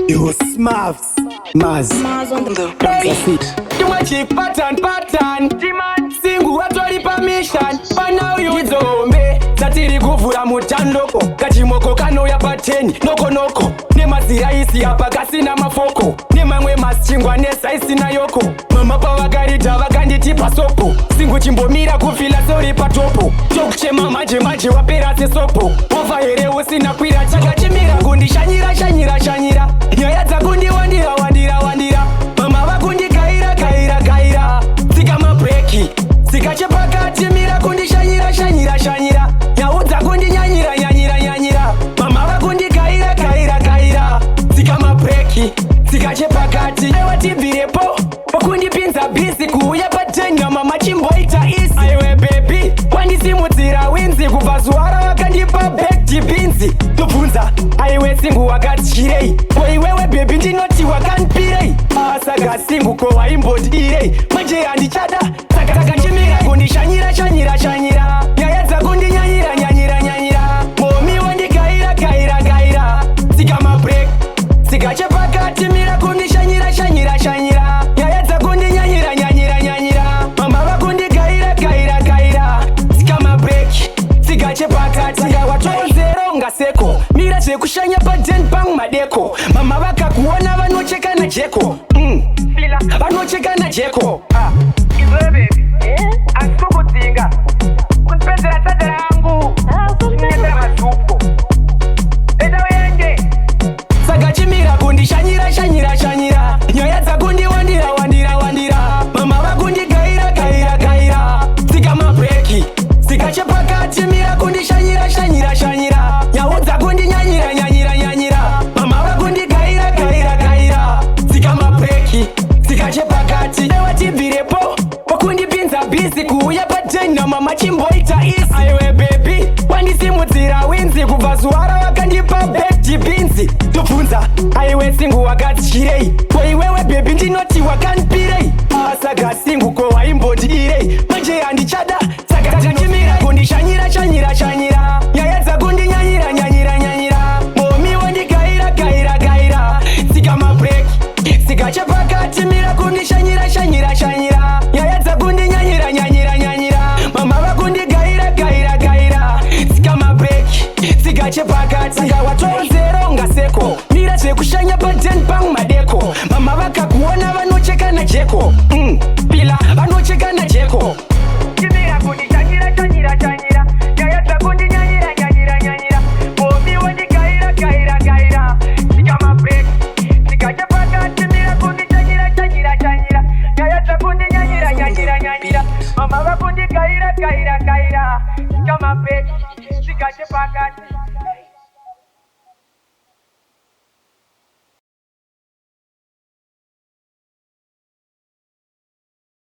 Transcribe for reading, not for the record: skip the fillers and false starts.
You Smavs, Maz. Maz on the That's beat. it. You want cheap pattern. Singu watwali permission. But now you zombe. Tatiri kuvura mutandoko. Kachimoko kano ya pateni. Noko. Nemazira isi hapa kasina mafoko. Nemamwe maschingwa nesa isi na yoko. Mama pawagarita vakanditipa sopo. Singu chimbomira kufila sori patopo. Chokuchema maje wapera se sopo. Ova here usina kwira chakachimira. Gundi shanyira. Nyaya dzakundi wandira. Mama vakundi kaira. Tsika mabreki. Tsikache pakati mira kundi shanyira. Nyau dzakundi nyanyira. Mama vakundi kaira. Tsika mabreki. Tsikache pakati. Aiwa tibvirepo. Vakundi pinza bisi kuuya patenga mama chimboita isi. Aiwe baby. Wandisimudzira winzi kubva zuva ravakandipa bekti binzi. Tobvunza. Aiwe singu wakatyirei. Iwewe baby ndinoti wakanipirei. Saka singu ko waimbotirei. Manje handichada. Saka chimira kundi shanyira. Nyaya dzakundi nyanyira. Momi wandikaira. Tsika mabrek. Tsikache pakati mira kundi shanyira. Nyaya dzakundi nyanyira. Mama vakundi kaira. Tsika mabrek. Tsikache pakati. Saka watonzero ngaseko. Mira zvekushanya paden pang madeko. Mama vakakuona vanocheka na jeko. Vanocheka na jeko. Izwe baby, asikukudzinga kundipedzera sadza rangu chinyetsera masupo eda uyende. Saka chimira kundi shanyira. Nyaya dzakundi wandira. Mama vakundi kaira. Tsika mabreki. Tsikache pakati mira kundi shanyira. Nyau dzakundi nyanyira. Mama vakundi kaira. Tsika mabreki. Tsikache pakati. Aiwa tibvirepo. Vakundi pinza bisi kuuya pateni na mama chimboita isi. Aiwe baby. Wandisimudzira winzi kubva zuva ravakandipa bekti binzi. Tobvunza. Aiwe singu wakatyirei. Iwewe baby ndinoti wakanipirei. Saka singu ko waimbotirei. Manje handichada. Saka chimira kundi shanyira. Nyaya dzakundi nyanyira. Momi wandikaira. Tsika mabreki. Tsikache pakati mira kundi shanyira. Nyaya dzakundi nyanyira. Mama vakundi kaira. Tsika mabreki. Tsikache pakati. Saka watonzero ngaseko. Mira zvekushanya paden pang madeko. Mama vakakuona vanocheka na jeko. Pila vanocheka na jeko. Chimira kundi shanyira. Nyaya dzakundi nyanyira. Momi wandikaira. Tsika mabreki. Tsikache pakati mira kundi shanyira. Nyaya dzakundi nyanyira. Mama vakundi kaira. Tsika mabreki.